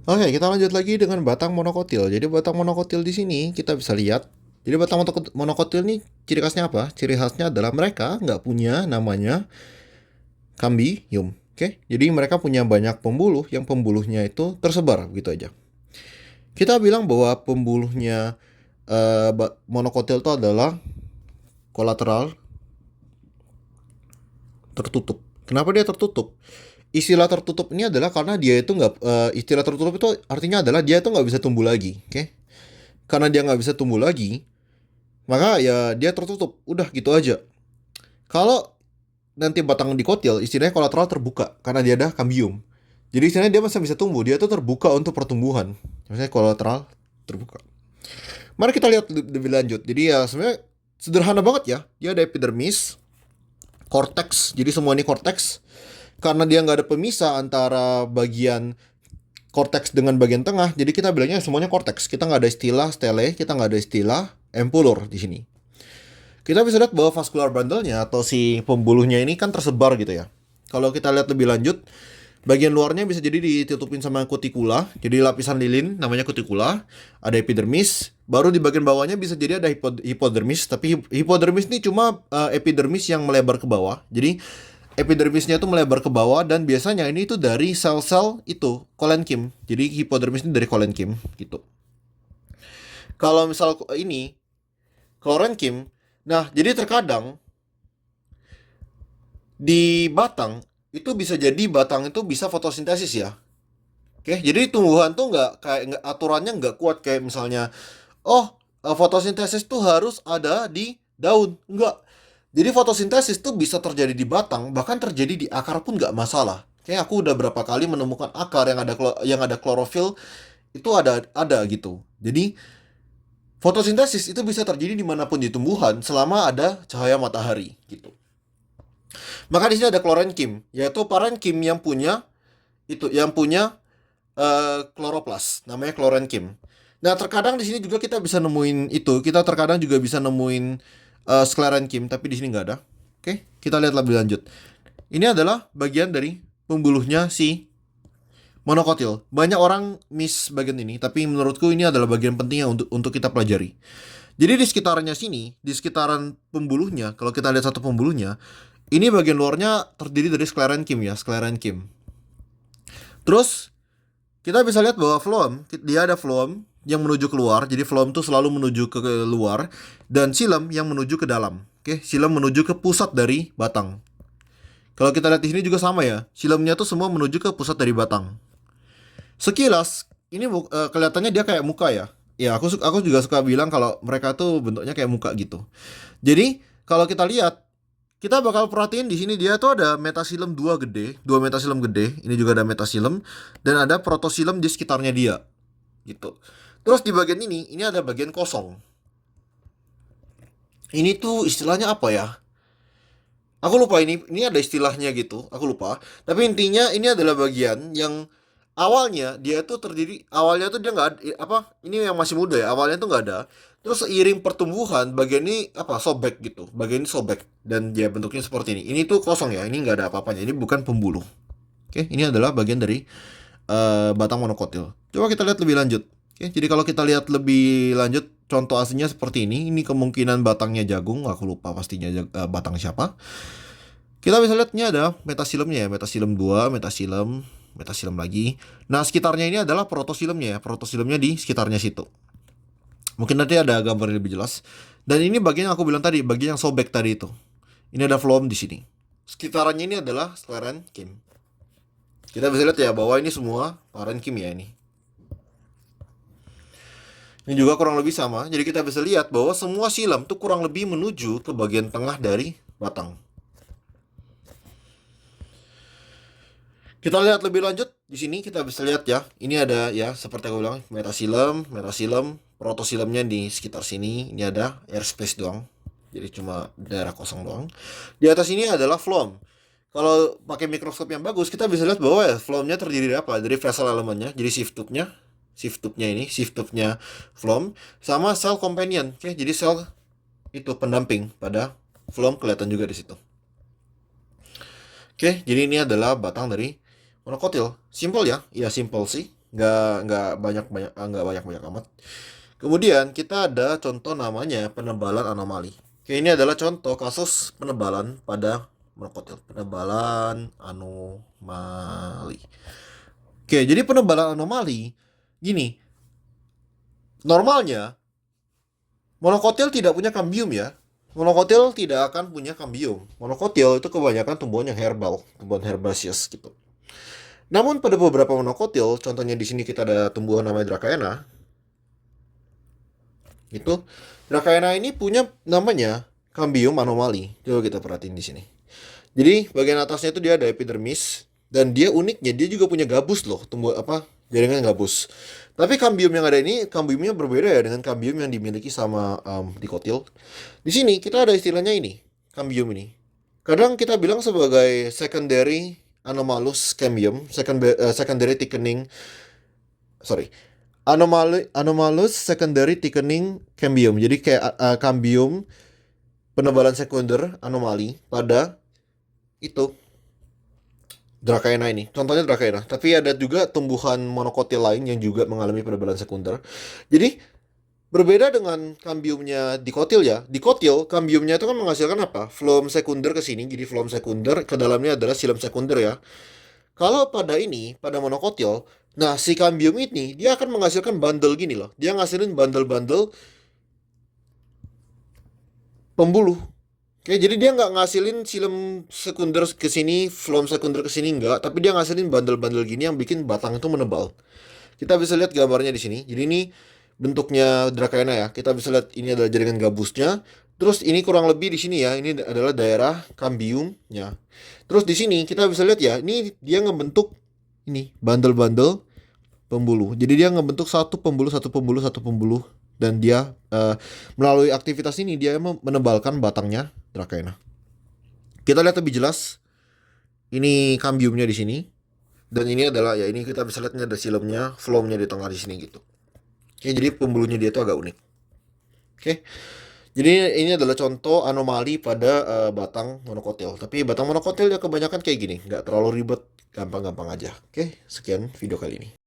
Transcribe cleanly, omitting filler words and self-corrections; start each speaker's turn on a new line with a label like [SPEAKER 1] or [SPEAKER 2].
[SPEAKER 1] Oke, kita lanjut lagi dengan batang monokotil. Jadi batang monokotil di sini kita bisa lihat. Jadi batang monokotil ini ciri khasnya apa? Ciri khasnya adalah mereka nggak punya namanya kambium. Oke, jadi mereka punya banyak pembuluh yang pembuluhnya itu tersebar gitu aja. Kita bilang bahwa pembuluhnya monokotil itu adalah kolateral tertutup. Kenapa dia tertutup? Istilah tertutup ini adalah karena dia itu nggak istilah tertutup itu artinya adalah dia itu nggak bisa tumbuh lagi, oke? Karena dia nggak bisa tumbuh lagi, maka ya dia tertutup, udah gitu aja. Kalau nanti batang dikotil, istilahnya kolateral terbuka karena dia ada kambium. Jadi istilahnya dia masih bisa tumbuh, dia tuh terbuka untuk pertumbuhan. Maksudnya kolateral terbuka. Mari kita lihat lebih lanjut. Jadi ya sebenarnya sederhana banget ya. Dia ada epidermis, korteks. Jadi semua ini korteks. Karena dia nggak ada pemisah antara bagian korteks dengan bagian tengah, jadi kita bilangnya semuanya korteks. Kita nggak ada istilah stele, kita nggak ada istilah empulur di sini. Kita bisa lihat bahwa vascular bundle-nya atau si pembuluhnya ini kan tersebar gitu ya. Kalau kita lihat lebih lanjut, bagian luarnya bisa jadi ditutupin sama kutikula, jadi lapisan lilin namanya kutikula, ada epidermis, baru di bagian bawahnya bisa jadi ada hipodermis, tapi hipodermis ini cuma epidermis yang melebar ke bawah. Jadi epidermisnya itu melebar ke bawah dan biasanya ini itu dari sel-sel itu kolenkim. Jadi hipodermis ini dari kolenkim gitu. Kalau misal ini klorenkim, nah jadi terkadang di batang itu bisa jadi batang itu bisa fotosintesis ya. Oke, jadi tumbuhan tuh nggak aturannya nggak kuat kayak misalnya, oh fotosintesis tuh harus ada di daun, nggak. Jadi fotosintesis tuh bisa terjadi di batang, bahkan terjadi di akar pun nggak masalah. Kayak aku udah berapa kali menemukan akar yang ada klorofil itu ada gitu. Jadi fotosintesis itu bisa terjadi dimanapun di tumbuhan selama ada cahaya matahari gitu. Maka di sini ada klorenkim, yaitu parenkim yang punya kloroplas, namanya klorenkim. Nah, terkadang di sini juga kita bisa nemuin itu. Kita terkadang juga bisa nemuin sklerenkim, tapi di sini nggak ada. Oke, kita lihat lebih lanjut. Ini adalah bagian dari pembuluhnya si monokotil. Banyak orang miss bagian ini, tapi menurutku ini adalah bagian pentingnya untuk kita pelajari. Jadi di sekitarnya sini, di sekitaran pembuluhnya, kalau kita lihat satu pembuluhnya, ini bagian luarnya terdiri dari sklerenkim ya, sklerenkim. Terus kita bisa lihat bahwa phloem, dia ada phloem yang menuju keluar, jadi phloem itu selalu menuju ke luar, dan xilem yang menuju ke dalam. Oke, xilem menuju ke pusat dari batang. Kalau kita lihat di sini juga sama ya, xilemnya tuh semua menuju ke pusat dari batang. Sekilas ini kelihatannya dia kayak muka ya. Ya aku juga suka bilang kalau mereka tuh bentuknya kayak muka gitu. Jadi kalau kita lihat, kita bakal perhatiin di sini dia tuh ada metasilem dua metasilem gede. Ini juga ada metasilem dan ada protosilem di sekitarnya dia gitu. Terus di bagian ini ada bagian kosong. Ini tuh istilahnya apa ya? Aku lupa ini ada istilahnya gitu, aku lupa. Tapi intinya ini adalah bagian yang awalnya tuh dia nggak apa? Ini yang masih muda ya, awalnya tuh nggak ada. Terus seiring pertumbuhan bagian ini apa? Sobek gitu. Bagian ini sobek dan dia bentuknya seperti ini. Ini tuh kosong ya, ini nggak ada apa-apanya. Ini bukan pembuluh. Oke, ini adalah bagian dari batang monokotil. Coba kita lihat lebih lanjut. Oke, jadi kalau kita lihat lebih lanjut, contoh aslinya seperti ini. Ini kemungkinan batangnya jagung, aku lupa pastinya batang siapa. Kita bisa lihat ini ada metasilemnya ya, metasilem 2, metasilem lagi. Nah, sekitarnya ini adalah protosilemnya ya, protosilemnya di sekitarnya situ. Mungkin nanti ada gambar yang lebih jelas. Dan ini bagian yang aku bilang tadi, bagian yang sobek tadi itu. Ini ada phloem di sini. Sekitarnya ini adalah sklerenkim. Kita bisa lihat ya bahwa ini semua parenkim ya ini. Ini juga kurang lebih sama. Jadi kita bisa lihat bahwa semua silam tuh kurang lebih menuju ke bagian tengah dari batang. Kita lihat lebih lanjut di sini kita bisa lihat ya. Ini ada ya seperti aku bilang metasilem, protosilemnya di sekitar sini. Ini ada airspace doang. Jadi cuma daerah kosong doang. Di atas ini adalah phloem. Kalau pakai mikroskop yang bagus kita bisa lihat bahwa ya phloemnya terdiri dari apa? Dari vessel elemennya, jadi sieve tube-nya phloem sama sel companion. Oke, jadi sel itu pendamping pada phloem kelihatan juga di situ. Oke, jadi ini adalah batang dari monokotil. Simple ya? Iya, simple sih. nggak banyak amat. Kemudian kita ada contoh namanya penebalan anomali. Oke, ini adalah contoh kasus penebalan pada monokotil, penebalan anomali. Oke, jadi penebalan anomali gini, normalnya monokotil tidak punya kambium ya. Monokotil tidak akan punya kambium. Monokotil itu kebanyakan tumbuhan yang herbal, tumbuhan herbaceous gitu. Namun pada beberapa monokotil, contohnya di sini kita ada tumbuhan namanya Dracaena. Itu Dracaena ini punya namanya kambium anomali. Coba kita perhatiin di sini. Jadi bagian atasnya itu dia ada epidermis dan dia uniknya dia juga punya gabus loh, tumbuh apa? Jaringan gabus. Tapi kambium yang ada ini kambiumnya berbeda ya dengan kambium yang dimiliki sama dikotil. Di sini kita ada istilahnya ini, kambium ini. Kadang kita bilang sebagai secondary anomalous cambium, secondary thickening, sorry, anomalous secondary thickening cambium. Jadi kayak kambium penebalan sekunder anomali pada itu Dracaena ini. Contohnya Dracaena. Tapi ada juga tumbuhan monokotil lain yang juga mengalami penebalan sekunder. Jadi berbeda dengan kambiumnya dikotil ya. Dikotil kambiumnya itu kan menghasilkan apa? Phloem sekunder ke sini. Jadi phloem sekunder ke dalamnya adalah xilem sekunder ya. Kalau pada ini, pada monokotil, nah si kambium ini dia akan menghasilkan bundle gini loh. Dia ngasilin bundle-bundle pembuluh. Oke, jadi dia nggak ngasilin xilem sekunder ke sini, phloem sekunder ke sini nggak, tapi dia ngasilin bundle-bundle gini yang bikin batang itu menebal. Kita bisa lihat gambarnya di sini. Jadi ini bentuknya Dracaena ya. Kita bisa lihat ini adalah jaringan gabusnya. Terus ini kurang lebih di sini ya. Ini adalah daerah kambiumnya. Terus di sini kita bisa lihat ya. Ini dia ngebentuk ini bundle-bundle pembuluh. Jadi dia ngebentuk satu pembuluh, satu pembuluh, satu pembuluh. Dan dia melalui aktivitas ini dia menebalkan batangnya Dracaena. Kita lihat lebih jelas. Ini kambiumnya di sini. Dan ini adalah ya ini kita bisa lihat ini ada silemnya, phloemnya di tengah di sini gitu. Oke, jadi pembuluhnya dia itu agak unik. Oke. Jadi ini adalah contoh anomali pada batang monokotil. Tapi batang monokotil ya kebanyakan kayak gini, nggak terlalu ribet, gampang-gampang aja. Oke, sekian video kali ini.